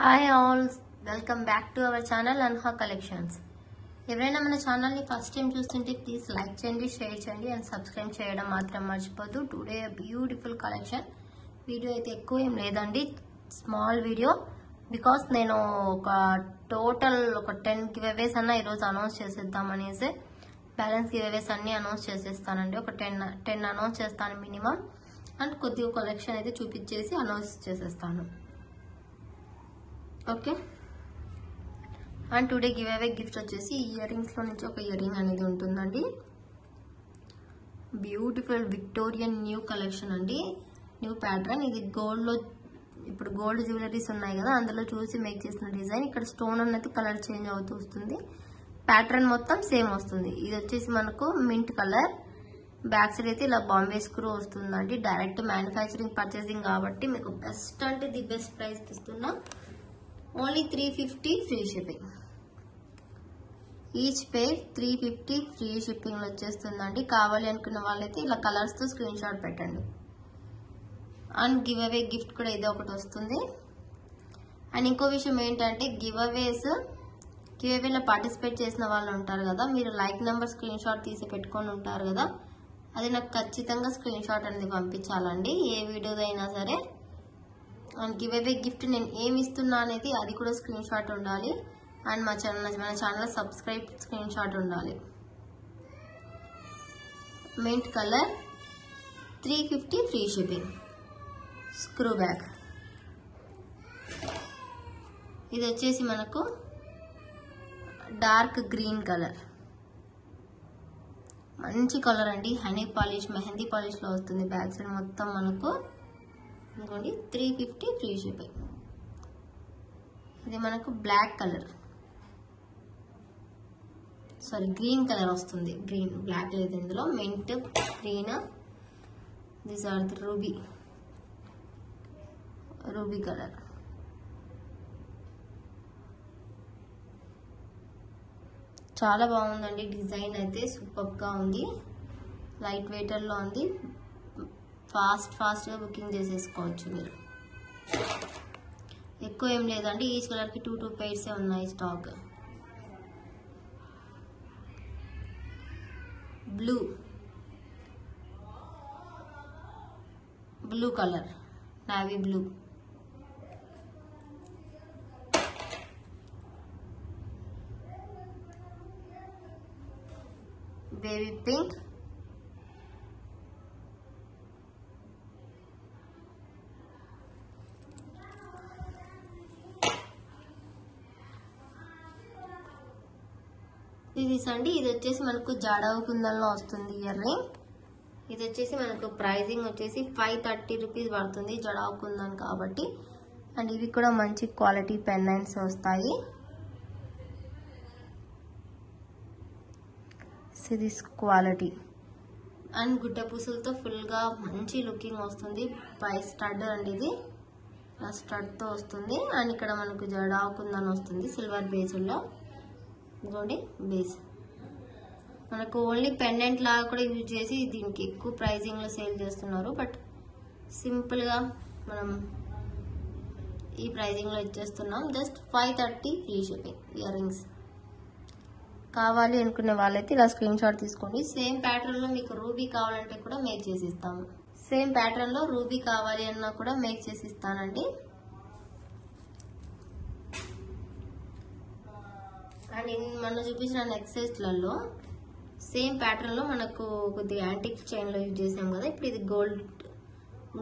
Hi all, welcome back to our channel అన్హా collections. ఎవరైనా మన ఛానల్ని ఫస్ట్ టైం చూస్తుంటే ప్లీజ్ లైక్ చేయండి, షేర్ చేయండి అండ్ సబ్స్క్రైబ్ చేయడం మాత్రం మర్చిపోద్దు. Today beautiful collection. వీడియో అయితే ఎక్కువ ఏం లేదండి, స్మాల్ వీడియో. బికాస్ నేను టోటల్ 10 గివ్అవేస్ అన్న ఈరోజు అనౌన్స్ చేసేద్దాం అనేసి బ్యాలెన్స్ గివ్అవేస్ అన్ని అనౌన్స్ చేసేస్తానండి. ఒక 10 అనౌన్స్ చేస్తాను మినిమం. అండ్ కొద్దిగా కలెక్షన్ అయితే చూపించేసి అనౌన్స్ చేసేస్తాను. Okay. And today giveaway gift వచ్చేసి ఇయర్ రింగ్స్ లో నుంచి ఒక ఇయర్ రింగ్ అనేది ఉంటుందండి. బ్యూటిఫుల్ విక్టోరియన్ న్యూ కలెక్షన్ అండి, న్యూ ప్యాటర్న్. ఇది గోల్డ్ లో, ఇప్పుడు గోల్డ్ జ్యువెలరీస్ ఉన్నాయి కదా, అందులో చూసి మేక్ చేసిన డిజైన్. ఇక్కడ స్టోన్ అనేది కలర్ చేంజ్ అవుతూ వస్తుంది, ప్యాటర్న్ మొత్తం సేమ్ వస్తుంది. ఇది వచ్చేసి మనకు మింట్ కలర్. బ్యాక్ సైడ్ అయితే ఇలా బాంబే స్క్రూ వస్తుందండి. డైరెక్ట్ మ్యానుఫ్యాక్చరింగ్ పర్చేసింగ్ కాబట్టి మీకు బెస్ట్ అంటే ది బెస్ట్ ప్రైస్ ఇస్తున్నా. Only 350 free shipping. ఈచ్ పేర్ 350 ఫ్రీ షిప్పింగ్ వచ్చేస్తుందండి. కావాలి అనుకున్న వాళ్ళైతే ఇలా కలర్స్ తో స్క్రీన్ షాట్ పెట్టండి. అండ్ గివ్ అవే గిఫ్ట్ కూడా ఇదే ఒకటి వస్తుంది. అండ్ ఇంకో విషయం ఏంటంటే గివ్ అవేలో పార్టిసిపేట్ చేసిన వాళ్ళు ఉంటారు కదా, మీరు లైక్ నెంబర్ స్క్రీన్ షాట్ తీసి పెట్టుకొని ఉంటారు కదా, అది నాకు ఖచ్చితంగా స్క్రీన్ షాట్ అనేది పంపించాలండి, ఏ వీడియోలో అయినా సరే. అండ్ గివ్ అవే గిఫ్ట్ నేను ఏమి ఇస్తున్నా అనేది అది కూడా స్క్రీన్ షాట్ ఉండాలి. అండ్ మన ఛానల్ సబ్స్క్రైబ్ స్క్రీన్ షాట్ ఉండాలి. Mint colour 350 free shipping. Screw bag. ఇది వచ్చేసి మనకు డార్క్ గ్రీన్ కలర్, మంచి కలర్ అండి. హనీ పాలిష్, మెహందీ పాలిష్ లో వస్తుంది. బ్యాక్ సైడ్ మొత్తం మనకు ఇంకోండి 350 ఫ్రీ షిప్పింగ్. ఇది మనకు black colour, sorry green colour వస్తుంది. గ్రీన్, బ్లాక్ లేదు ఇందులో. Mint green. These are the ruby colour. చాలా బాగుందండి, డిజైన్ అయితే సూపర్ గా ఉంది. లైట్ వెయిటర్ లో ఉంది. ఫాస్ట్ గా బుకింగ్ చేసేసుకోవచ్చు మీరు. ఎక్కువ ఏం లేదండి, ఈచ్ కలర్ కి 2 pairs ఉన్నాయి stock. Blue colour, navy blue. Baby pink. ఇది వచ్చేసి మనకు జాడవ కుందన్లో వస్తుంది ఇయర్ రింగ్. ఇది వచ్చేసి మనకు ప్రైజింగ్ వచ్చేసి 530 రూపీస్ పడుతుంది, జడావ కుందన్ కాబట్టి. అండ్ ఇవి కూడా మంచి క్వాలిటీ పెండెంట్స్ వస్తాయి. This quality. అండ్ గుడ్డ పూసలతో ఫుల్ గా మంచి లుకింగ్ వస్తుంది. పై స్టడ్ అండి, ఇది స్టడ్ తో వస్తుంది. అండ్ ఇక్కడ మనకు జడావ కుందన్ వస్తుంది సిల్వర్ బేస్లో. ఇదిగోండి బేస్. మనకు ఓన్లీ పెండెంట్ లాగా కూడా యూజ్ చేసి దీనికి ఎక్కువ ప్రైజింగ్ లో సేల్ చేస్తున్నారు. బట్ సింపుల్ గా మనం ఈ ప్రైజింగ్ లో ఇచ్చేస్తున్నాం. Just 530 free shipping earrings. కావాలి అనుకునే వాళ్ళైతే ఇలా స్క్రీన్ షాట్ తీసుకోండి. సేమ్ ప్యాటర్న్ లో మీకు రూబీ కావాలంటే కూడా మేక్ చేసి ఇస్తాము. సేమ్ ప్యాటర్న్ లో రూబీ కావాలి అన్నా కూడా మేక్ చేసి ఇస్తానండి. అండ్ మనం చూపించిన నెక్సెస్లలో సేమ్ ప్యాటర్న్ లో మనకు కొద్దిగా యాంటిక్ చైన్ లో యూజ్ చేసాము కదా, ఇప్పుడు ఇది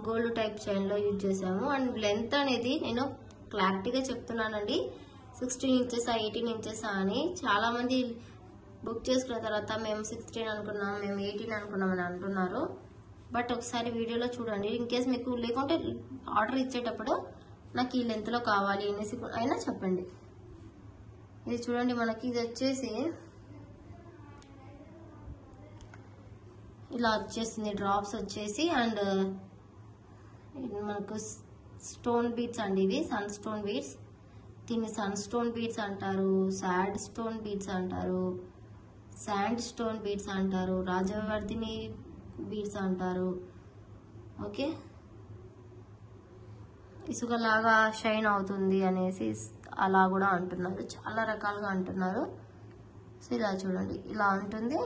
గోల్డ్ టైప్ చైన్ లో యూజ్ చేసాము. అండ్ లెంత్ అనేది నేను క్లారిటీగా చెప్తున్నానండి, 16 ఇంచెస్ 18 ఇంచెస్ అని. చాలా మంది బుక్ చేసుకున్న తర్వాత మేము 16 అనుకున్నాం, మేము 18 అనుకున్నాం అని అంటున్నారు. బట్ ఒకసారి వీడియోలో చూడండి. ఇన్ కేస్ మీకు లేకుంటే ఆర్డర్ ఇచ్చేటప్పుడు నాకు ఈ లెంత్ లో కావాలి అనేసి అయినా చెప్పండి. ఇది చూడండి, మనకి ఇది వచ్చేసి ఇలా వచ్చేస్తుంది, డ్రాప్స్ వచ్చేసి. అండ్ మనకు స్టోన్ బీడ్స్ అండి, ఇవి సన్ స్టోన్ బీడ్స్. దీన్ని సన్ స్టోన్ బీడ్స్ అంటారు, శాండ్ స్టోన్ బీడ్స్ అంటారు, రాజవర్ధిని బీడ్స్ అంటారు. ఓకే, ఇసుకలాగా షైన్ అవుతుంది అనేసి అలా కూడా అంటున్నారు, చాలా రకాలుగా అంటున్నారు. సో ఇలా చూడండి, ఇలా ఉంటుంది.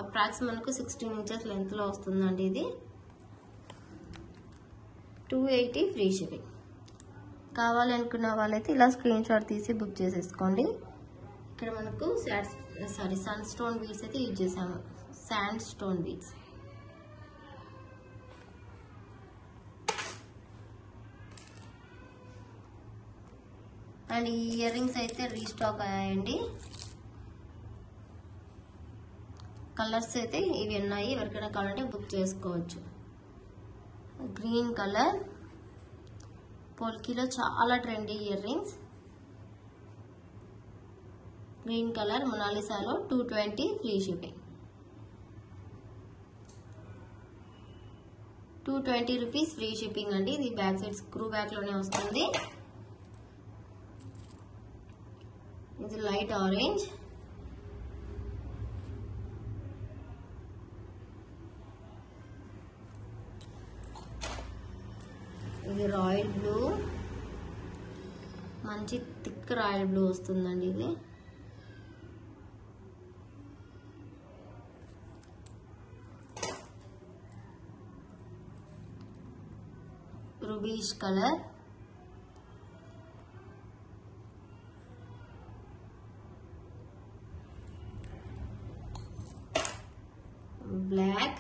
అప్రాక్స్ మనకు 16 ఇంచెస్ లెంత్లో వస్తుందండి. ఇది 280 ఫ్రీ షిప్పింగ్. కావాలనుకున్న వాళ్ళైతే ఇలా స్క్రీన్ షాట్ తీసి బుక్ చేసేసుకోండి. ఇక్కడ మనకు సన్ స్టోన్ బీడ్స్ అయితే యూజ్ చేసాము, శాండ్ స్టోన్ బీడ్స్. అండ్ ఈ ఇయర్ రింగ్స్ అయితే రీస్టాక్ అయ్యాయండి. కలర్స్ అయితే ఇవి ఉన్నాయి, ఎవరికైనా కావాలంటే బుక్ చేసుకోవచ్చు. గ్రీన్ కలర్ పోల్కీలో చాలా trendy earrings. Green colour మొనాలిసాలో 220 free shipping. 220 rupees free shipping అండి. ఇది బ్యాక్ సైడ్ స్క్రూ బ్యాక్ లోనే వస్తుంది. ఇది లైట్ ఆరెంజ్, ఇది రాయల్ బ్లూ, మంచి థిక్ రాయల్ బ్లూ వస్తుందండి. ఇది రూబీష్ కలర్, బ్లాక్,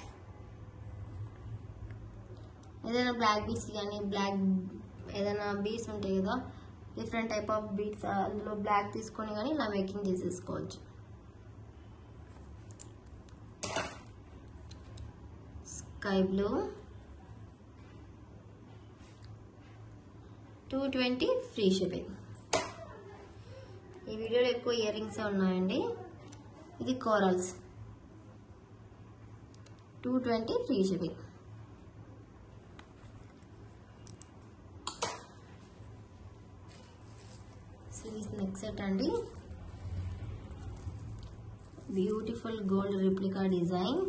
ఏదైనా బ్లాక్ బీడ్స్ కానీ బ్లాక్ ఏదైనా బీడ్స్ ఉంటాయి కదా, డిఫరెంట్ టైప్ ఆఫ్ బీడ్స్, అందులో బ్లాక్ తీసుకొని కానీ ఇలా మేకింగ్ చేసేసుకోవచ్చు. Sky blue 220 free shipping. ఈ వీడియోలో ఎక్కువ ఇయర్ రింగ్స్ ఉన్నాయండి. ఇది corals 220 free shipping. Series neck set అండి. Beautiful gold replica design.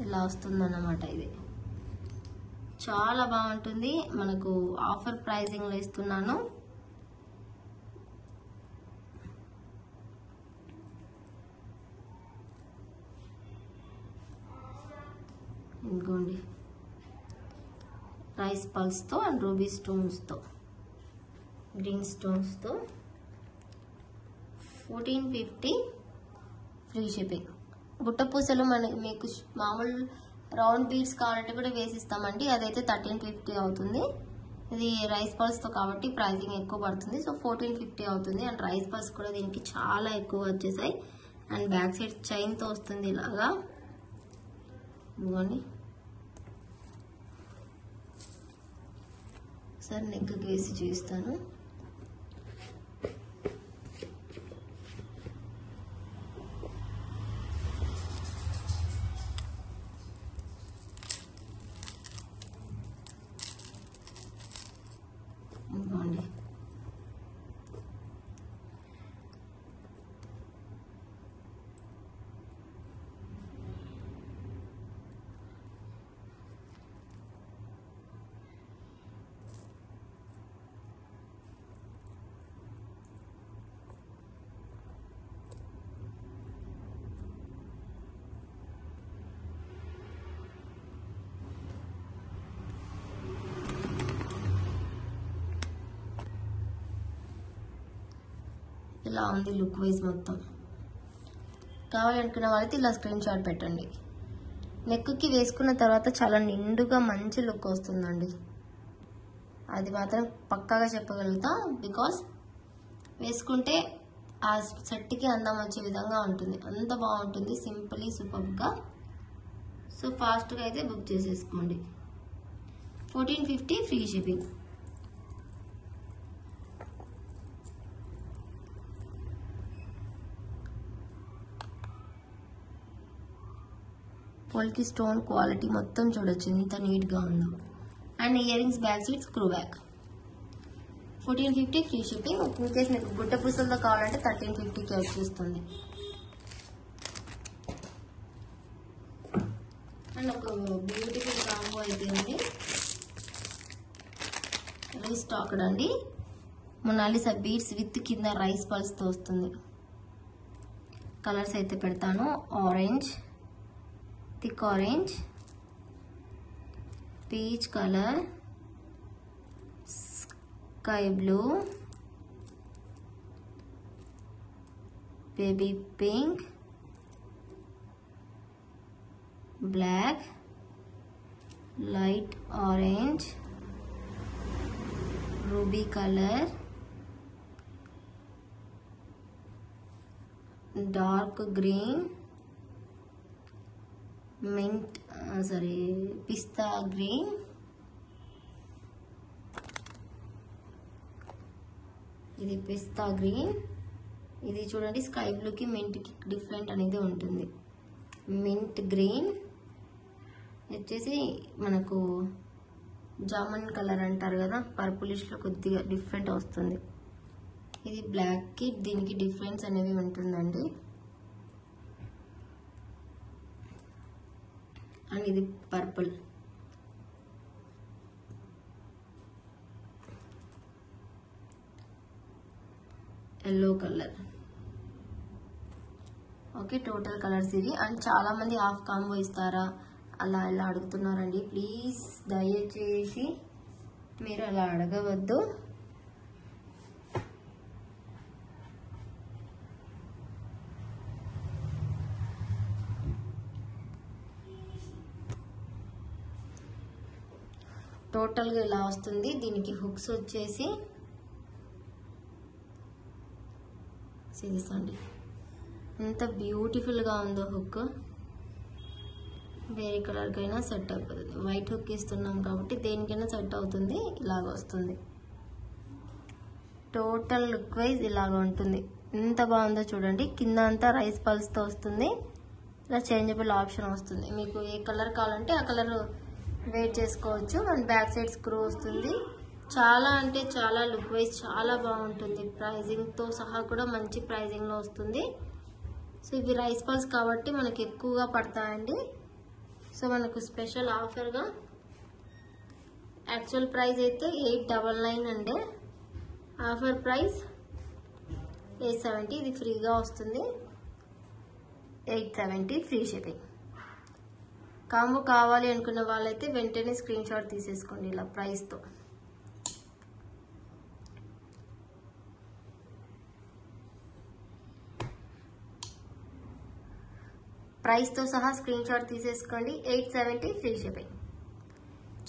ఇలా వస్తుందన్నమాట. ఇది చాలా బాగుంటుంది. మనకు ఆఫర్ ప్రైజింగ్ లో ఇస్తున్నాను. ఇంకోండి రైస్ పల్స్ తో అండ్ రూబీ స్టోన్స్ తో, గ్రీన్ స్టోన్స్ తో 1450 ఫ్రీ షిప్పింగ్. గుట్ట పూసలు మీకు మామూలు రౌండ్ బీడ్స్ కావాలంటే కూడా వేసిస్తామండి. అదైతే 1350 అవుతుంది. ఇది రైస్ పల్స్ తో కాబట్టి ప్రైసింగ్ ఎక్కువ పడుతుంది. సో 1450 అవుతుంది. అండ్ రైస్ పల్స్ కూడా దీనికి చాలా ఎక్కువ వచ్చేసాయి. అండ్ బ్యాక్ సైడ్ చైన్ తో వస్తుంది ఇలాగా. ఇదిగోండి, సార్ నెక్ వేసి చూపిస్తాను. ఇదిగోండి, ఇలా ఉంది లుక్ వైజ్ మొత్తం. కావాలనుకున్న వాళ్ళైతే ఇలా స్క్రీన్ షాట్ పెట్టండి. నెక్కి వేసుకున్న తర్వాత చాలా నిండుగా మంచి లుక్ వస్తుందండి. అది మాత్రం పక్కాగా చెప్పగలుగుతా. బికాస్ వేసుకుంటే ఆ సెట్కి అందం వచ్చే విధంగా ఉంటుంది. అంత బాగుంటుంది, సింపుల్లీ సూపర్గా. సో ఫాస్ట్గా అయితే బుక్ చేసేసుకోండి. 1450 ఫ్రీ షిప్పింగ్. పోల్కి స్టోన్ క్వాలిటీ మొత్తం చూడొచ్చు ఎంత నీట్గా ఉందో. And ear rings back side screw back. 1450 free shipping. In case మీకు గుట్ట పూసలతో కావాలంటే 1350కి వచ్చేస్తుంది. అండ్ ఒక బ్యూటిఫుల్ కాంబో అయితే ఉంది, రీస్టాక్డ్ అండి. మొనాలిసా బీడ్స్ విత్ కింద రైస్ పల్స్ తో వస్తుంది. కలర్స్ అయితే పెడతాను. Orange, thick orange, peach colour, sky blue, baby pink, black, light orange, ruby colour, dark green, mint pista green, ఇది పిస్తా గ్రీన్. ఇది చూడండి స్కై బ్లూకి మింట్కి డిఫరెంట్ అనేది ఉంటుంది. మింట్ గ్రీన్ వచ్చేసి మనకు జామన్ కలర్ అంటారు కదా, పర్పులిష్లో కొద్దిగా డిఫరెంట్ వస్తుంది. ఇది బ్లాక్కి దీనికి డిఫరెన్స్ అనేవి ఉంటుందండి. అండ్ ఇది purple, yellow colour. Okay, total colours ఇవి. అండ్ చాలా మంది హాఫ్ కాంబో ఇస్తారా అలా ఇలా అడుగుతున్నారండి. ప్లీజ్ దయచేసి మీరు అలా అడగవద్దు. టోటల్గా ఇలా వస్తుంది. దీనికి హుక్స్ వచ్చేసి అండి, ఎంత బ్యూటిఫుల్గా ఉందో హుక్. వేరే కలర్కైనా సెట్ అయిపోతుంది. వైట్ హుక్ ఇస్తున్నాం కాబట్టి దేనికైనా సెట్ అవుతుంది. ఇలాగ వస్తుంది. టోటల్ లుక్ వైజ్ ఇలాగ ఉంటుంది. ఎంత బాగుందో చూడండి. కింద అంతా రైస్ పల్స్తో వస్తుంది. ఇలా చేంజబుల్ ఆప్షన్ వస్తుంది. మీకు ఏ కలర్ కావాలంటే ఆ కలర్ వేర్ చేసుకోవచ్చు. అండ్ బ్యాక్ సైడ్ స్క్రూ వస్తుంది. చాలా అంటే చాలా లుక్ వైజ్ చాలా బాగుంటుంది. ప్రైజింగ్తో సహా కూడా మంచి ప్రైజింగ్లో వస్తుంది. సో ఇవి రైస్ పల్స్ కాబట్టి మనకి ఎక్కువగా పడతాయండి. సో మనకు స్పెషల్ ఆఫర్గా యాక్చువల్ ప్రైస్ అయితే 899 అండి. Offer price 870. ఇది ఫ్రీగా వస్తుంది. 870 ఫ్రీ షిప్పింగ్. కాంబో కావాలి అనుకున్న వాళ్ళైతే వెంటనే స్క్రీన్ షాట్ తీసేసుకోండి ఇలా ప్రైస్తో. ప్రైస్తో సహా స్క్రీన్ షాట్ తీసేసుకోండి. 870 ఫ్రీ షిప్పింగ్.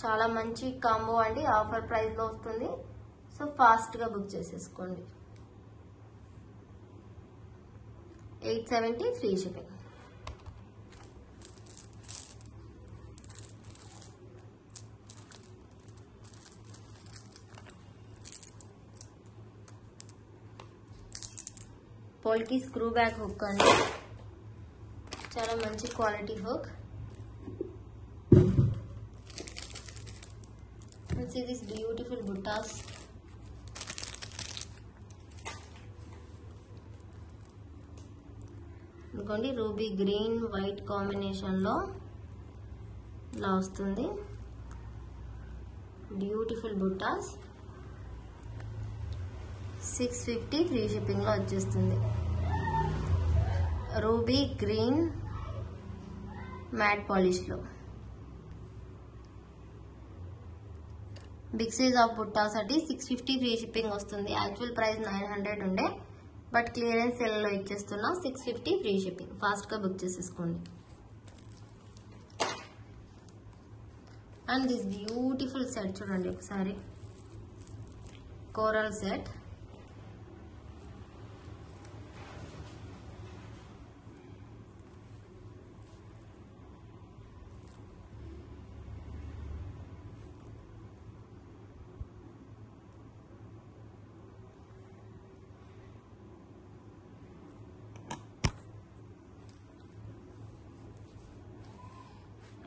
చాలా మంచి కాంబో అండి. ఆఫర్ ప్రైస్లో వస్తుంది. సో ఫాస్ట్గా బుక్ చేసేసుకోండి. 870 free shipping. Polki screw back hook అండి. చాలా మంచి quality hook. See these beautiful buttas. ఇదిగోండి రూబీ గ్రీన్ వైట్ కాంబినేషన్లో ఇలా వస్తుంది. బ్యూటిఫుల్ బుట్టాస్. 650 ఫ్రీ షిప్పింగ్లో వచ్చేస్తుంది. రూబీ గ్రీన్ మ్యాట్ పాలిష్లో. బిగ్ సైజ్ ఆఫ్ బుట్టాస్ అంటే 650 ఫ్రీ షిప్పింగ్ వస్తుంది. యాక్చువల్ ప్రైస్ 900 ఉండే, బట్ క్లియరెన్స్ సేల్లో ఇచ్చేస్తున్నా 650 ఫ్రీ షిప్పింగ్. ఫాస్ట్గా బుక్ చేసేసుకోండి. అండ్ దిస్ బ్యూటిఫుల్ సెట్ చూడండి ఒకసారి. Coral set.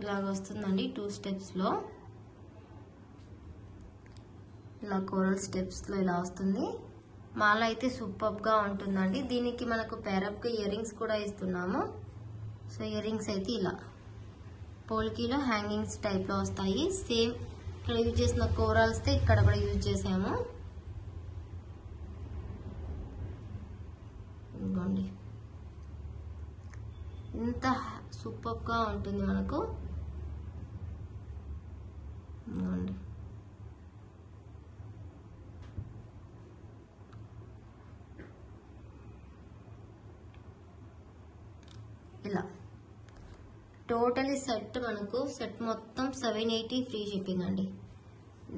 ఇలాగ వస్తుందండి 2 స్టెప్స్లో. ఇలా కోరల్ స్టెప్స్లో ఇలా వస్తుంది. మాల అయితే సూపర్గా ఉంటుందండి. దీనికి మనకు పేరప్కి ఇయర్ రింగ్స్ కూడా ఇస్తున్నాము. సో ఇయర్ రింగ్స్ అయితే ఇలా పోల్కీలో హ్యాంగింగ్స్ టైప్లో వస్తాయి. సేమ్ ఇక్కడ యూజ్ చేసిన కోరల్స్తో ఇక్కడ కూడా యూజ్ చేసాము. ఇదిగోండి, ఇంత సూపర్గా ఉంటుంది మనకు. ఇదిగోండి, ఇలా టోటలీ సెట్ మనకు సెట్ మొత్తం 780 ఫ్రీ షిప్పింగ్ అండి.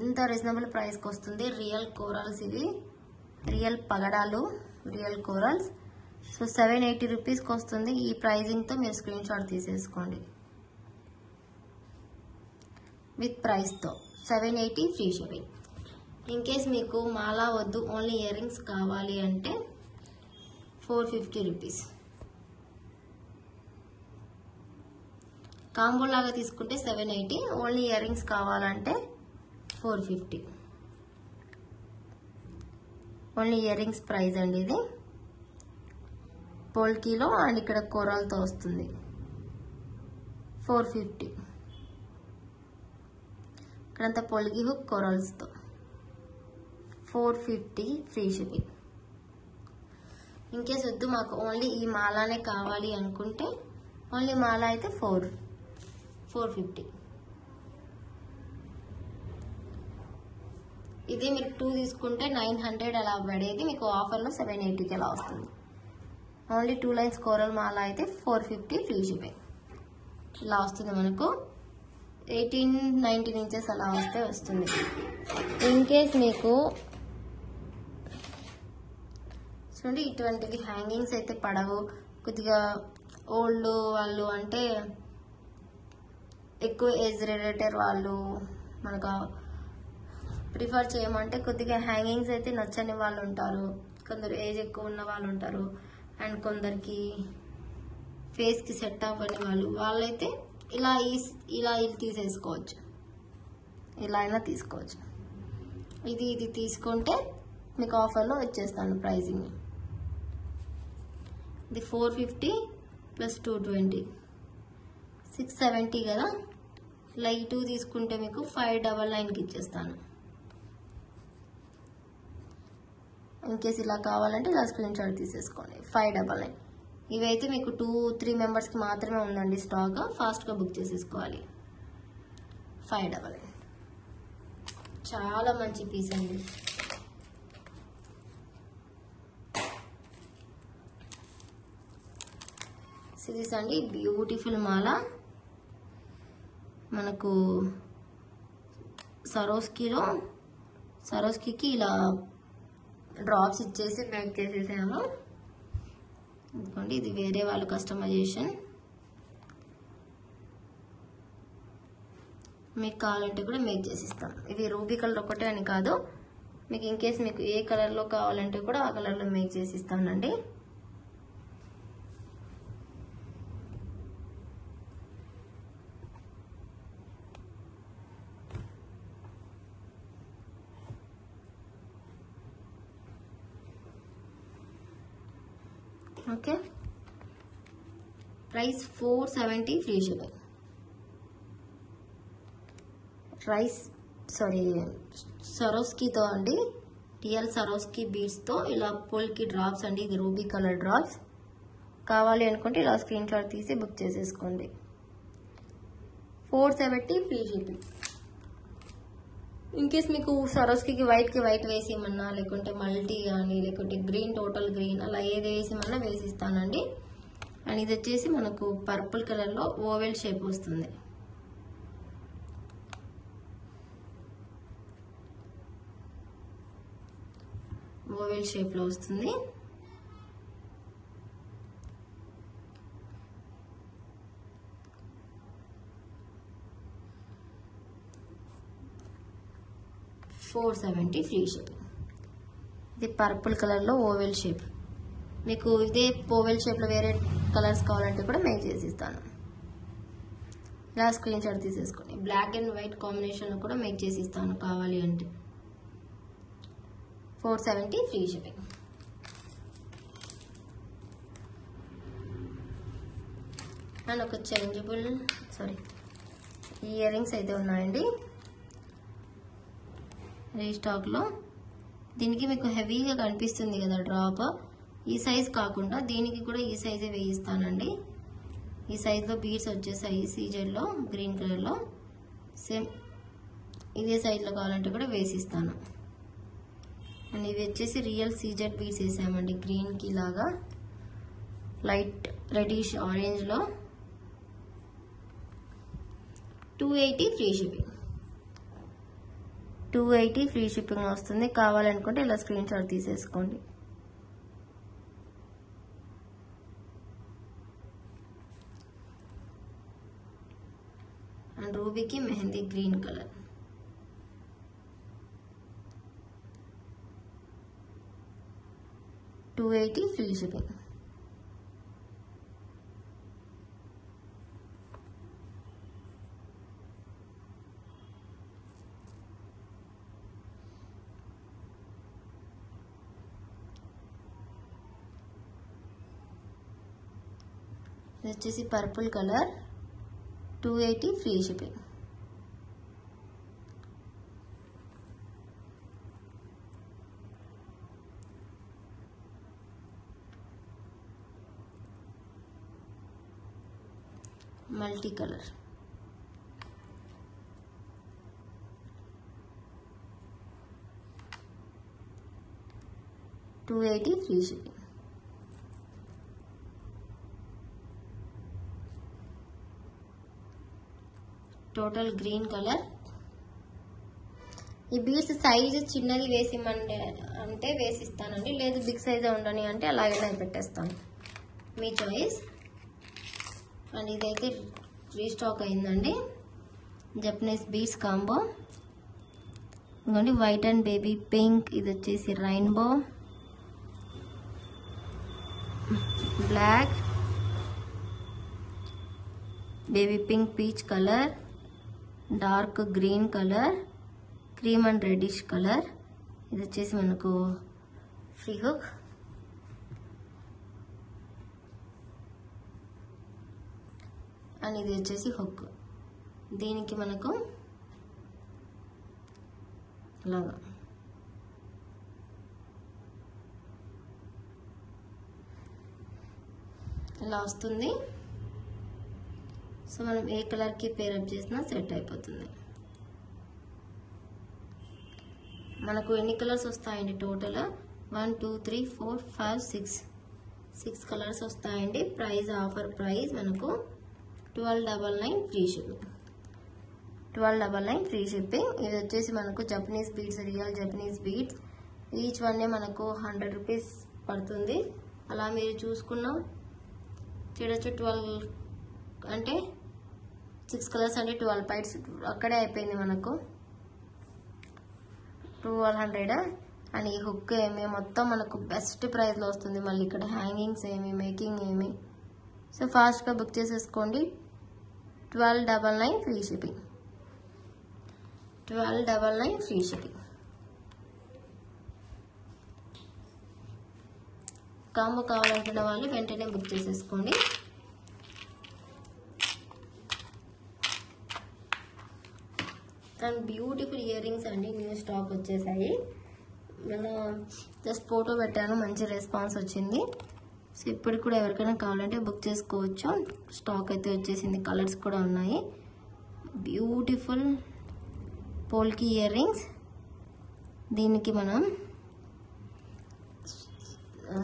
ఇంత రీజనబుల్ ప్రైస్కి వస్తుంది. రియల్ కోరల్స్, ఇవి రియల్ పగడాలు, రియల్ కోరల్స్. సో 780 రూపీస్కి వస్తుంది. ఈ ప్రైజింగ్తో మీరు స్క్రీన్ షాట్ తీసేసుకోండి. విత్ ప్రైస్తో 780 ఫ్రీ షిప్పింగ్. ఇన్ కేస్ మీకు మాలా వద్దు, ఓన్లీ ఇయర్ రింగ్స్ కావాలి అంటే 450 రూపీస్. కాంబో లాగా తీసుకుంటే 780, ఓన్లీ ఇయర్ రింగ్స్ కావాలంటే 450. ఓన్లీ ఇయర్ రింగ్స్ ప్రైస్ అండి ఇది. పోల్కీలో అండ్ ఇక్కడ కోరల్తో వస్తుంది 450. ఇక్కడంతా పొల్కి హుక్ కోరల్స్తో 450 ఫ్రీ షిప్పింగ్. ఇన్కేస్ వద్దు మాకు ఓన్లీ ఈ మాలానే కావాలి అనుకుంటే ఓన్లీ మాలా అయితే 450. ఇది మీరు 2 తీసుకుంటే 900 అలా పడేది, మీకు ఆఫర్లో 780కి అలా వస్తుంది. ఓన్లీ 2 లైన్స్ కోరల్ మాల అయితే 450 ఫ్రీ షిప్పింగ్. ఇలా వస్తుంది మనకు. 18-19 ఇంచెస్ అలా వస్తుంది. ఇన్ కేస్ మీకు చూడండి, ఇటువంటివి హ్యాంగింగ్స్ అయితే పడవు. కొద్దిగా ఓల్డ్ వాళ్ళు అంటే ఎక్కువ ఏజ్ రిలేటెడ్ వాళ్ళు మనకు ప్రిఫర్ చేయమంటే కొద్దిగా హ్యాంగింగ్స్ అయితే నచ్చని వాళ్ళు ఉంటారు. కొందరు ఏజ్ ఎక్కువ ఉన్న వాళ్ళు ఉంటారు. అండ్ కొందరికి ఫేస్కి సెట్ అవ్వని వాళ్ళైతే ఇలా తీసేసుకోవచ్చు. ఇలా అయినా తీసుకోవచ్చు. ఇది తీసుకుంటే మీకు ఆఫర్లో వచ్చేస్తాను ప్రైజింగ్. ఇది 450 ప్లస్ 220 670 కదా. లైట్ తీసుకుంటే మీకు 599కి ఇచ్చేస్తాను. ఇన్కేస్ ఇలా కావాలంటే ఇలా స్క్రీన్ షాట్ తీసేసుకోండి. 599. ఇవైతే మీకు 2-3 మెంబర్స్కి మాత్రమే ఉందండి స్టాక్. ఫాస్ట్గా బుక్ చేసేసుకోవాలి. 599 చాలా మంచి పీస్ అండి. సిరీస్ అండి, బ్యూటిఫుల్ మాల. మనకు సరోస్కీకి ఇలా డ్రాప్స్ ఇచ్చేసి మేక్ చేసేసాము. ఎందుకంటే ఇది వేరే వాళ్ళు కస్టమైజేషన్. మీకు కావాలంటే కూడా మేక్ చేసిస్తాం. ఇది రూబీ కలర్ ఒకటే అని కాదు, మీకు ఇన్ కేస్ మీకు ఏ కలర్లో కావాలంటే కూడా ఆ కలర్లో మేక్ చేసిస్తానండి. Okay, price 470 free shipping. సరోస్కీతో అండి, రియల్ సరోస్కీ బీడ్స్తో ఇలా పోల్కి డ్రాప్స్ అండి. ఇది రూబీ కలర్ డ్రాప్స్. కావాలి అనుకుంటే ఇలా స్క్రీన్ షాట్ తీసి బుక్ చేసేసుకోండి. 470 ఫ్రీ షిప్పింగ్. ఇన్ కేస్ మీకు సరోస్కీకి వైట్ వేసేయమన్నా, లేకుంటే మల్టీ కానీ, లేకుంటే గ్రీన్, టోటల్ గ్రీన్ అలా ఏది వేసేయమన్నా వేసిస్తానండి. అండ్ ఇది వచ్చేసి మనకు పర్పుల్ కలర్లో ఓవెల్ షేప్ వస్తుంది. ఓవెల్ షేప్లో వస్తుంది. $470 ఫ్రీ షిప్పింగ్. ఇది పర్పుల్ కలర్లో ఓవెల్ షేప్. మీకు ఇదే ఓవెల్ షేప్లో వేరే కలర్స్ కావాలంటే కూడా మేక్ చేసి ఇస్తాను. ఇలా స్క్రీన్ షాట్ తీసేసుకోండి. బ్లాక్ అండ్ వైట్ కాంబినేషన్లో కూడా మేక్ చేసి ఇస్తాను కావాలి అంటే. 470 ఫ్రీ షిప్పింగ్. అండ్ ఒక ఈ ఇయర్ రింగ్స్ అయితే ఉన్నాయండి రీస్టాక్లో. దీనికి మీకు హెవీగా కనిపిస్తుంది కదా డ్రాప్, ఈ సైజ్ కాకుండా దీనికి కూడా ఈ సైజే వేయిస్తానండి. ఈ సైజ్లో బీడ్స్ వచ్చేసాయి సీజెడ్లో గ్రీన్ కలర్లో. సేమ్ ఇదే సైజ్లో కావాలంటే కూడా వేసిస్తాను. అండ్ ఇవి వచ్చేసి రియల్ సీజెడ్ బీడ్స్ వేసామండి గ్రీన్కి లాగా లైట్ రెడిష్ ఆరెంజ్లో. 280 ఫ్రీ షిప్పింగ్. 280 ఫ్రీ షిప్పింగ్ వస్తుంది. కావాలనుకుంటే ఇలా స్క్రీన్ షాట్ తీసేసుకోండి. అండ్ రూబీకి mehndi green colour. $280 free shipping. ఇది వచ్చేసి purple colour. 280 free shipping. Multi colour. $280 free shipping. Total green colour. ఈ బీడ్స్ సైజ్ చిన్నది వేసిమంటే అంటే వేసిస్తానండి, లేదు బిగ్ సైజ్ ఉండని అంటే అలాగే పెట్టేస్తాను, మీ చాయిస్. అండ్ ఇదైతే రీస్టాక్ అయిందండి జపనీస్ బీడ్స్ కాంబో. ఇంకోండి వైట్ అండ్ బేబీ పింక్, ఇది వచ్చేసి rainbow, black, baby pink peach colour, dark green colour, cream and reddish colour. ఇది వచ్చేసి మనకు ఫ్రీ హుక్. అండ్ ఇది వచ్చేసి హుక్. దీనికి మనకు ఇలాగా ఇలా వస్తుంది. సో మనం ఏ కలర్కి పేరప్ చేసినా సెట్ అయిపోతుంది. మనకు ఎన్ని కలర్స్ వస్తాయండి టోటల్? 1 2 3 4 5 6 కలర్స్ వస్తాయండి. ప్రైస్ ఆఫర్ ప్రైస్ మనకు $1299 ఫ్రీ షిప్పింగ్. $1299 free shipping. ఇది వచ్చేసి మనకు Japanese beads, real Japanese beads. Each one మనకు 100 రూపీస్ పడుతుంది. అలా మీరు చూసుకున్నా చూడొచ్చు. 12 అంటే 6 కలర్స్ అంటే 12 పైట్స్ అక్కడే అయిపోయింది మనకు 1200. అండ్ ఈ హుక్ ఏమి మొత్తం మనకు బెస్ట్ ప్రైస్లో వస్తుంది. మళ్ళీ ఇక్కడ హ్యాంగింగ్స్ ఏమి, మేకింగ్ ఏమి. సో ఫాస్ట్గా బుక్ చేసేసుకోండి. $1299 free shipping. $1299 free shipping. Combo కావాలనుకున్న వాళ్ళు వెంటనే బుక్ చేసేసుకోండి. అండ్ బ్యూటిఫుల్ ఇయర్ రింగ్స్ అండి, న్యూ స్టాక్ వచ్చేసాయి. నేను జస్ట్ ఫోటో పెట్టాను, మంచి రెస్పాన్స్ వచ్చింది. సో ఇప్పుడు కూడా ఎవరికైనా కావాలంటే బుక్ చేసుకోవచ్చు. స్టాక్ అయితే వచ్చేసింది, కలర్స్ కూడా ఉన్నాయి. Beautiful polki earrings. దీనికి మనం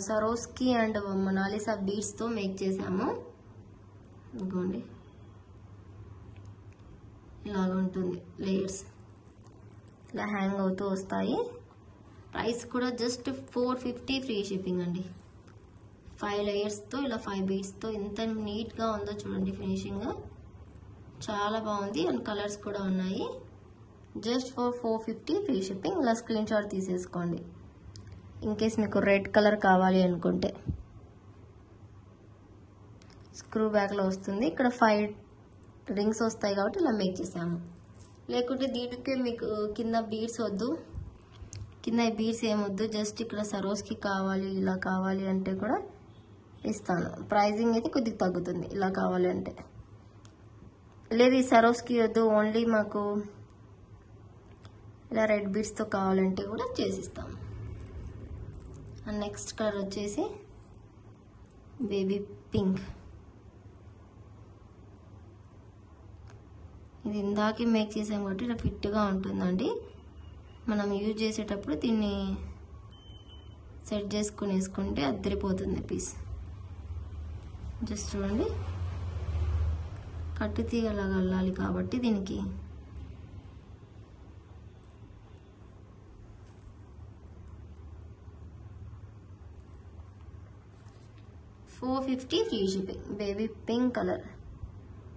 సరోస్కి అండ్ మొనాలిసా బీడ్స్తో మేక్ చేసాము. ఇంకోండి ఇలాగ ఉంటుంది, లేయర్స్ ఇలా హ్యాంగ్ అవుతూ వస్తాయి. ప్రైస్ కూడా జస్ట్ $450 ఫ్రీ షిప్పింగ్ అండి. 5 లేయర్స్తో ఇలా 5 బీడ్స్తో ఎంత నీట్గా ఉందో చూడండి. ఫినిషింగ్ చాలా బాగుంది. అండ్ కలర్స్ కూడా ఉన్నాయి. Just for $450 free shipping. ఇలా స్క్రీన్ షాట్ తీసేసుకోండి ఇన్ కేస్ మీకు రెడ్ కలర్ కావాలి అనుకుంటే. స్క్రూ బ్యాక్లో వస్తుంది. ఇక్కడ 5 రింగ్స్ వస్తాయి కాబట్టి ఇలా మేక్ చేసాము. లేకుంటే దీనికి మీకు కింద బీడ్స్ వద్దు, కింద బీడ్స్ ఏమొద్దు, జస్ట్ ఇక్కడ సరోస్కి కావాలి ఇలా కావాలి అంటే కూడా ఇస్తాను. ప్రైజింగ్ అయితే కొద్దిగా తగ్గుతుంది ఇలా కావాలి అంటే. లేదు ఈ సరోస్కి వద్దు, ఓన్లీ మాకు ఇలా రెడ్ బీడ్స్తో కావాలంటే కూడా చేసిస్తాం. అండ్ నెక్స్ట్ కలర్ వచ్చేసి బేబీ పింక్. ఇది ఇందాకే మేక్ చేసాం కాబట్టి ఇలా ఫిట్గా ఉంటుందండి. మనం యూజ్ చేసేటప్పుడు దీన్ని సెట్ చేసుకుని వేసుకుంటే అద్దరిపోతుంది పీస్. జస్ట్ చూడండి, కట్టు తీగలాగా అల్లాలి కాబట్టి దీనికి $450 free shipping. Baby pink colour.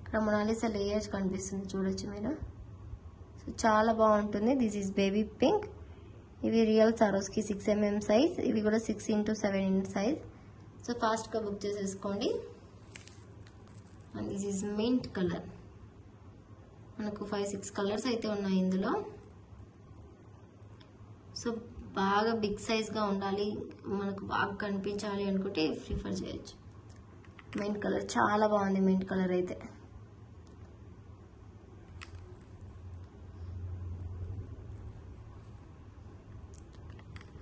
ఇక్కడ మొనాలిసా లేయర్స్ కనిపిస్తుంది, చూడొచ్చు మీరు. సో చాలా బాగుంటుంది. This is baby pink. ఇవి రియల్ సరోస్కి 6mm సైజ్, ఇవి కూడా 6x7 సైజ్. సో ఫాస్ట్గా బుక్ చేసేసుకోండి. And this is mint colour. మనకు 5-6 కలర్స్ అయితే ఉన్నాయి ఇందులో. సో బాగా బిగ్ సైజ్గా ఉండాలి, మనకు బాగా కనిపించాలి అనుకుంటే ప్రిఫర్ చేయొచ్చు. మింట్ కలర్ చాలా బాగుంది. మింట్ కలర్ అయితే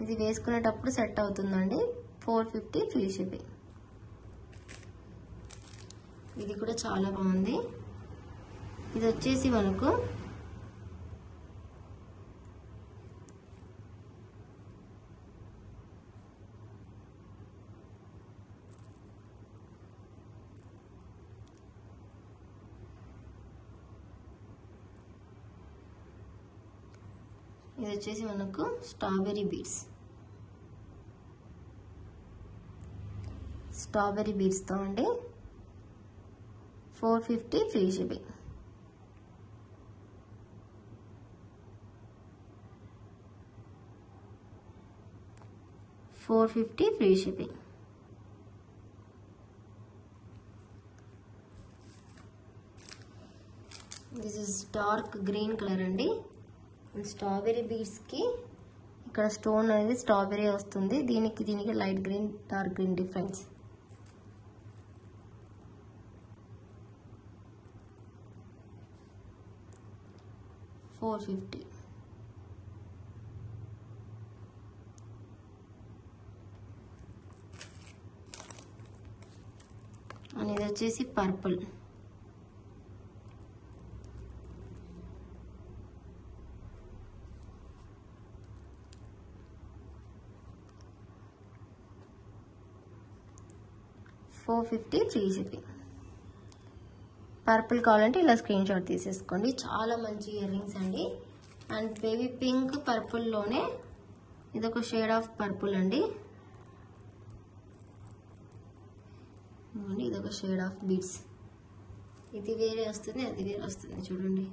ఇది వేసుకునేటప్పుడు సెట్ అవుతుందండి. $450 ఫ్రీ షిప్పింగ్. ఇది కూడా చాలా బాగుంది. ఇది వచ్చేసి మనకు స్ట్రాబెరీ బీడ్స్. స్ట్రాబెరీ బీడ్స్తో అండి. $450 free shipping. $450 free shipping. This is dark green colour అండి. స్ట్రాబెరీ బీడ్స్కి ఇక్కడ స్టోన్ అనేది స్ట్రాబెరీ వస్తుంది. దీనికి light green, dark green difference. $450. And ఇది వచ్చేసి పర్పుల్. $450 free shipping. పర్పుల్ కావాలంటే ఇలా స్క్రీన్ షాట్ తీసేసుకోండి. చాలా మంచి ఇయర్ రింగ్స్ అండి. అండ్ బేబీ పింక్ పర్పుల్లోనే ఇదొక షేడ్ ఆఫ్ పర్పుల్ అండి. ఇదొక షేడ్ ఆఫ్ బీడ్స్. ఇది వేరే వస్తుంది, అది వేరే వస్తుంది. చూడండి,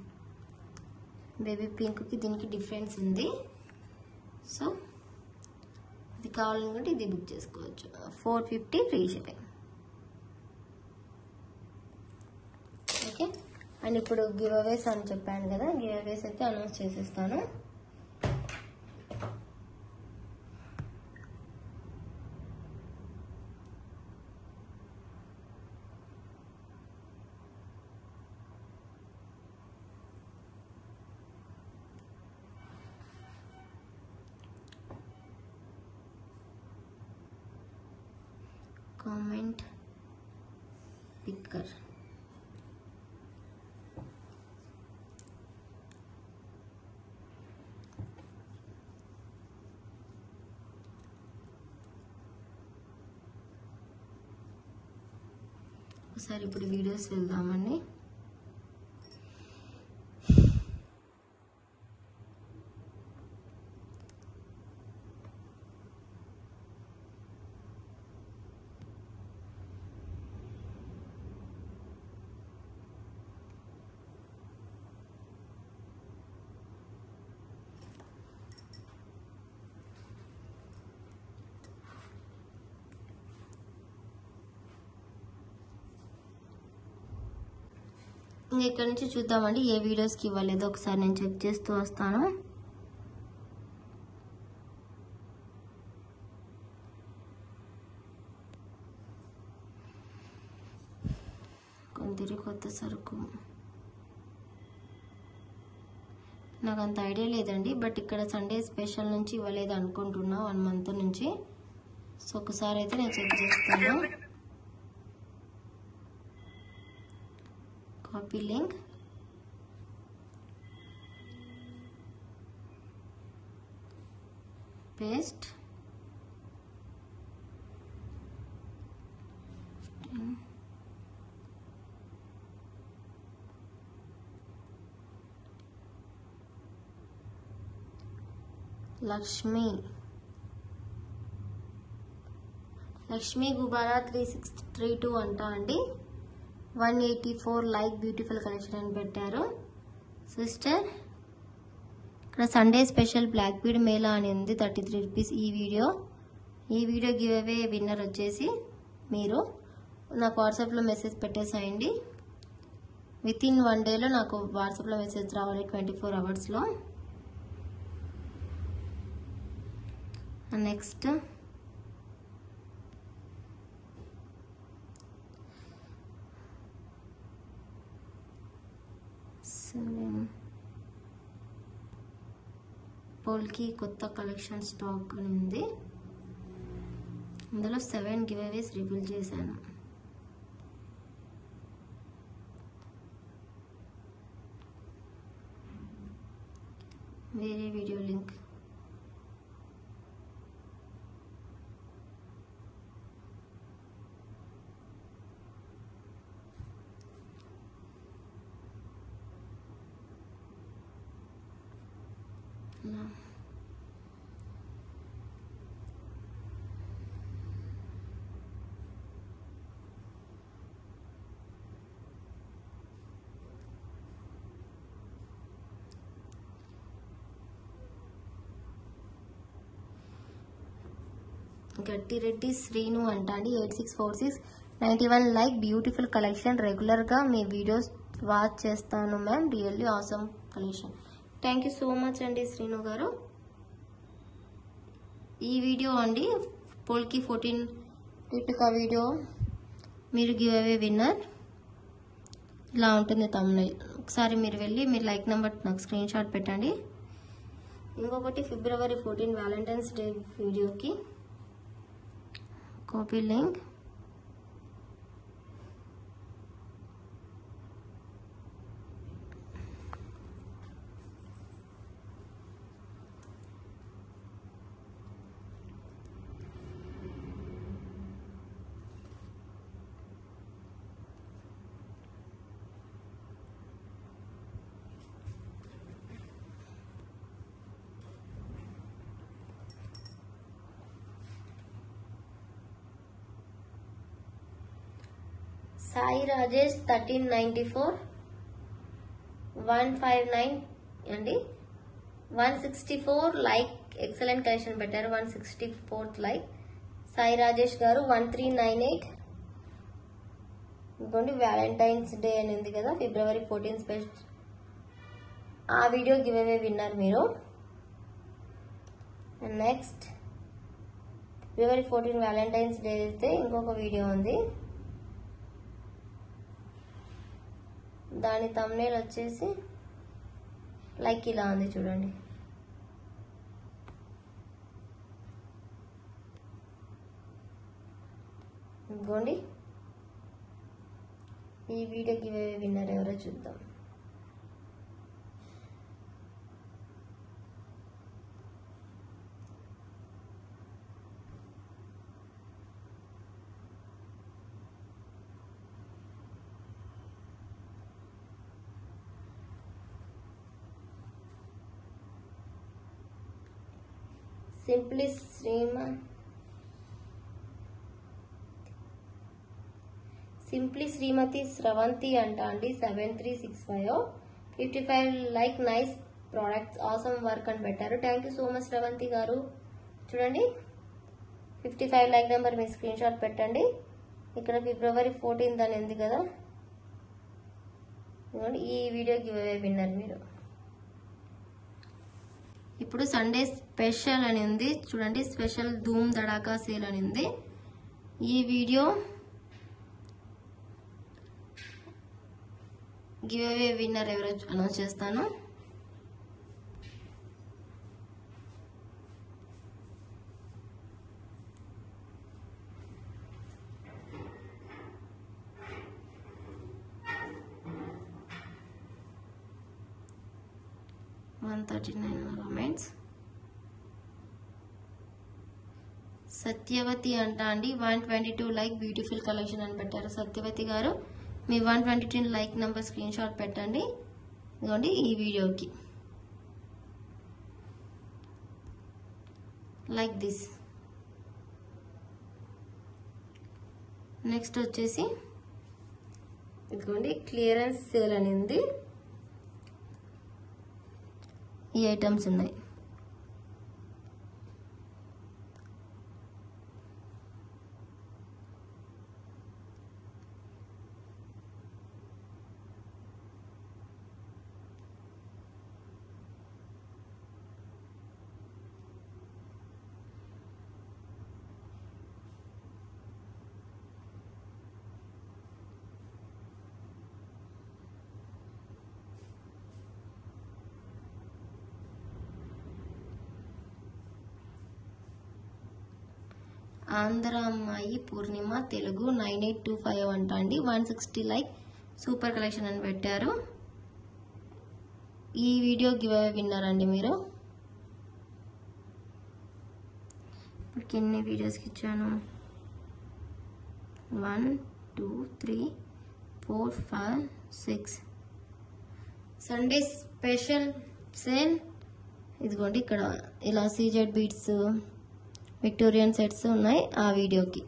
బేబీ పింక్కి దీనికి డిఫరెన్స్ ఉంది. సో ఇది కావాలనుకుంటే ఇది బుక్ చేసుకోవచ్చు. $450 ఫ్రీ షిప్పింగ్. ఓకే. అండ్ ఇప్పుడు గివ్ అవేస్ అని చెప్పాను కదా, గివ్ అవేస్ అయితే అనౌన్స్ చేసేస్తాను. Comment picker. ఒకసారి ఇప్పుడు వీడియోస్ వెళ్దామండి. ఇంకా ఇక్కడ నుంచి చూద్దామండి ఏ వీడియోస్కి ఇవ్వలేదో ఒకసారి నేను చెక్ చేస్తూ వస్తాను. కొందరి కొత్త సరుకు నాకు అంత ఐడియా లేదండి, బట్ ఇక్కడ సండే స్పెషల్ నుంచి ఇవ్వలేదు అనుకుంటున్నా 1 month నుంచి. సో ఒకసారి అయితే నేను చెక్ చేస్తాను. కాపీ లింక్, పేస్ట్, లక్ష్మి గుబారా 3632 అంటా అండి. 184 లైక్ బ్యూటిఫుల్ కలెక్షన్ అని పెట్టారు సిస్టర్. ఇక్కడ Sunday special black bead mela అని ఉంది, 33 రూపీస్. ఈ వీడియో గివ్ అవే విన్నర్ వచ్చేసి మీరు నాకు వాట్సాప్లో మెసేజ్ పెట్టేసేయండి. వితిన్ 1 డేలో నాకు వాట్సాప్లో మెసేజ్ రావాలి, 24 అవర్స్లో. నెక్స్ట్ పోల్కి కొత్త కలెక్షన్ స్టాక్ అని ఉంది. అందులో 7 గివ్ అవేస్ రివీల్ చేశాను. వేరే వీడియో లింక్ గట్టిరెడ్డి శ్రీను అంటా అండి. 8646 91 లైక్ బ్యూటిఫుల్ కలెక్షన్. రెగ్యులర్గా మీ వీడియోస్ వాచ్ చేస్తాను ma'am, really awesome collection. Thank you so much అండి శ్రీను గారు. ఈ వీడియో అండి పోల్కి 14 రిప్లికా వీడియో, మీరు గివ్ అవే విన్నర్. ఇలా ఉంటుంది thumbnail. ఒకసారి మీరు వెళ్ళి మీరు లైక్ నెంబర్ నాకు స్క్రీన్ షాట్ పెట్టండి. ఇంకొకటి February 14 వ్యాలంటైన్స్ డే వీడియోకి కాపీ లింక్, సాయి రాజేష్ 1394 159 అండి. 164 లైక్, ఎక్సలెంట్ కలెక్షన్ పెట్టారు. 164th లైక్ సాయి రాజేష్ గారు. 1398 ఇంకోండి వ్యాలంటైన్స్ డే అని ఉంది కదా, February 14 స్పెషల్. ఆ వీడియో గివ్ అవే విన్నర్ మీరు. నెక్స్ట్ February 14 వ్యాలంటైన్స్ డే అయితే ఇంకొక వీడియో ఉంది, దాని thumbnail వచ్చేసి లైక్ ఇలా ఉంది చూడండి. ఇంకోండి ఈ వీడియో గివ్ అవే విన్నర్ ఎవరో చూద్దాం. సింప్లీ శ్రీమతి స్రవంతి అంట అండి. 7365 55 like nice products, awesome work అని పెట్టారు. థ్యాంక్ యూ సో మచ్ స్రవంతి గారు. చూడండి 55 లైక్ నెంబర్ మీ స్క్రీన్ షాట్ పెట్టండి. ఇక్కడ February 14 అని ఉంది కదా, ఈ వీడియో గివ్ అవే విన్నర్ మీరు. ఇప్పుడు సండే స్పెషల్ అని ఉంది చూడండి, స్పెషల్ ధూమ్ దడాకా సేల్ అని ఉంది. ఈ వీడియో గివ్ అవే విన్నర్ ఎవరో అనౌన్స్ చేస్తాను. 139 కామెంట్స్. సత్యవతి అంట అండి 122 లైక్ బ్యూటిఫుల్ కలెక్షన్ అని పెట్టారు. సత్యవతి గారు మీ 122 లైక్ నెంబర్ స్క్రీన్ షాట్ పెట్టండి ఇదిగోండి ఈ వీడియోకి. Like this. నెక్స్ట్ వచ్చేసి ఇదిగోండి క్లియరెన్స్ సేల్ అని ఉంది. ఈ ఐటమ్స్ ఉన్నాయి. ఆంధ్ర అమ్మాయి పూర్ణిమ తెలుగు 9825 అంట అండి 160 లైక్ సూపర్ కలెక్షన్ అని పెట్టారు. ఈ వీడియో గివ్ అవే విన్నర్ అండి మీరు. ఇప్పటికి ఎన్ని వీడియోస్కి ఇచ్చాను? 1 2 3 4 5 6 సండే స్పెషల్ సేల్. ఇదిగోండి ఇక్కడ ఇలా సీజెడ్ బీట్స్ విక్టోరియన్ సెట్స్ ఉన్నాయి ఆ వీడియోకి.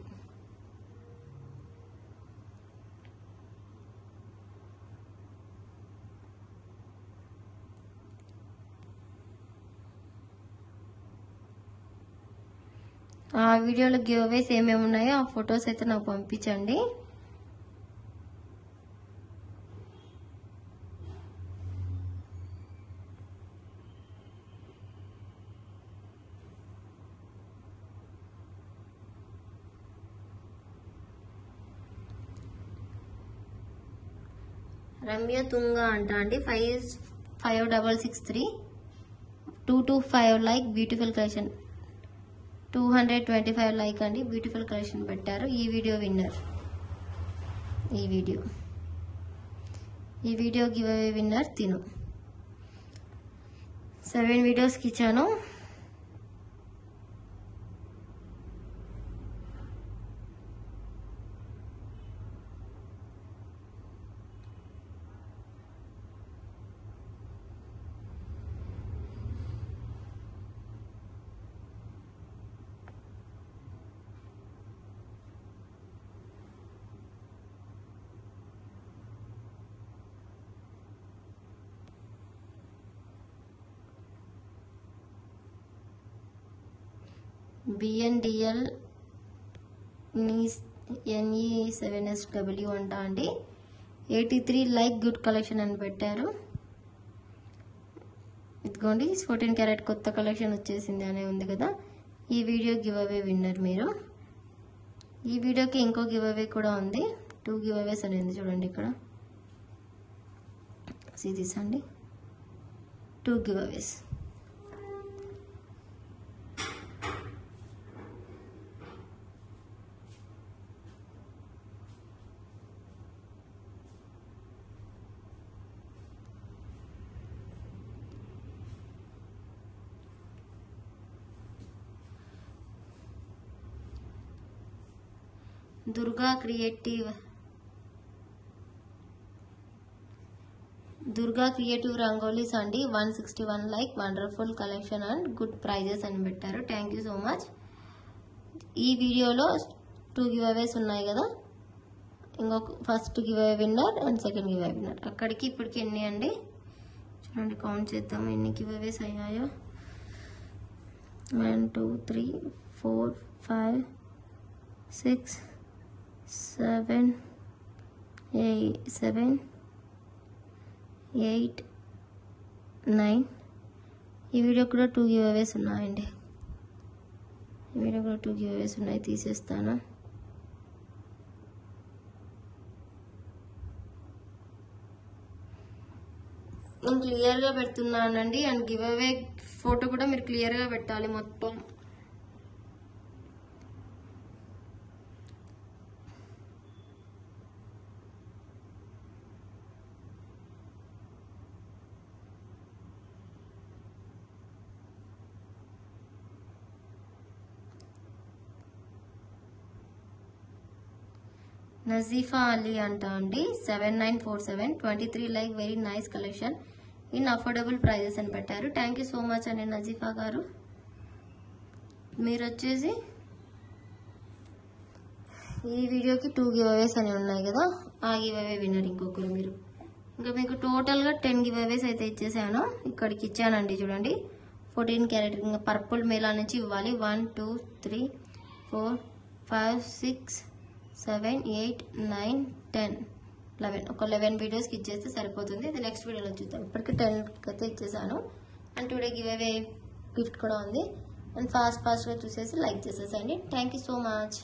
ఆ వీడియోలో గివ్ అవేస్ ఏమేమి ఉన్నాయో ఆ ఫొటోస్ అయితే నాకు పంపించండి. రమ్య తుంగ అంట అండి 5663 225 లైక్ బ్యూటిఫుల్ కలెక్షన్ 225 లైక్ అండి బ్యూటిఫుల్ కలెక్షన్ పెట్టారు. ఈ వీడియో విన్నర్. ఈ వీడియో గివ్ అవే విన్నర్ తిను. 7 వీడియోస్కి ఇచ్చాను. BNDL NE7SW అంట అండి 83 లైక్ గుడ్ కలెక్షన్ అని పెట్టారు. ఇదిగోండి 14 క్యారెట్ కొత్త కలెక్షన్ వచ్చేసింది అనే ఉంది కదా. ఈ వీడియో గివ్ అవే విన్నర్ మీరు. ఈ వీడియోకి ఇంకో గివ్ అవే కూడా ఉంది. 2 గివ్ అవేస్ అనేది చూడండి ఇక్కడ. సీరీస్ అండి 2 giveaways. Durga creative rangolis అండి 161 like wonderful collection and good prizes అని పెట్టారు. Thank you so much. ఈ వీడియోలో 2 గివ్ అవేస్ ఉన్నాయి కదా. ఇంకొక first giveaway winner and second giveaway winner. అక్కడికి ఇప్పటికి ఎన్ని అండి చూడండి, కౌంట్ చేద్దాం ఎన్ని గివ్ అవేస్ అయ్యాయో. 1 2 3 4 5 6 7 8 9. ఈ వీడియో కూడా 2 గివ్ అవేస్ ఉన్నాయండి. ఈ వీడియో కూడా 2 గివ్ అవేస్ ఉన్నాయి. తీసేస్తాను. నేను క్లియర్గా పెడుతున్నానండి. అండ్ గివ్ అవే ఫోటో కూడా మీరు క్లియర్గా పెట్టాలి మొత్తం. నజీఫా అలీ అంట అండి 7947 23 like very nice collection in affordable prices అని పెట్టారు. థ్యాంక్ యూ సో మచ్ అండి నజీఫా గారు. మీరు వచ్చేసి ఈ వీడియోకి 2 గివ్ అవేస్ అని ఉన్నాయి కదా, ఆ గివ్ అవే విన్నర్ ఇంకొకరు మీరు. ఇంకా మీకు టోటల్గా 10 గివ్ అవేస్ అయితే ఇచ్చేసాను. ఇక్కడికి ఇచ్చానండి చూడండి 14 క్యారెట్. ఇంకా పర్పుల్ మేళా నుంచి ఇవ్వాలి. 1 2 3 4 5 6 7 8 9 10 11 ఒక 11 వీడియోస్కి ఇచ్చేస్తే సరిపోతుంది. ఇది నెక్స్ట్ వీడియోలో చూద్దాం. ఇప్పటికి 10 అయితే ఇచ్చేసాను. And today giveaway gift కూడా ఉంది. అండ్ ఫాస్ట్గా చూసేసి లైక్ చేసేసండి. Thank you so much.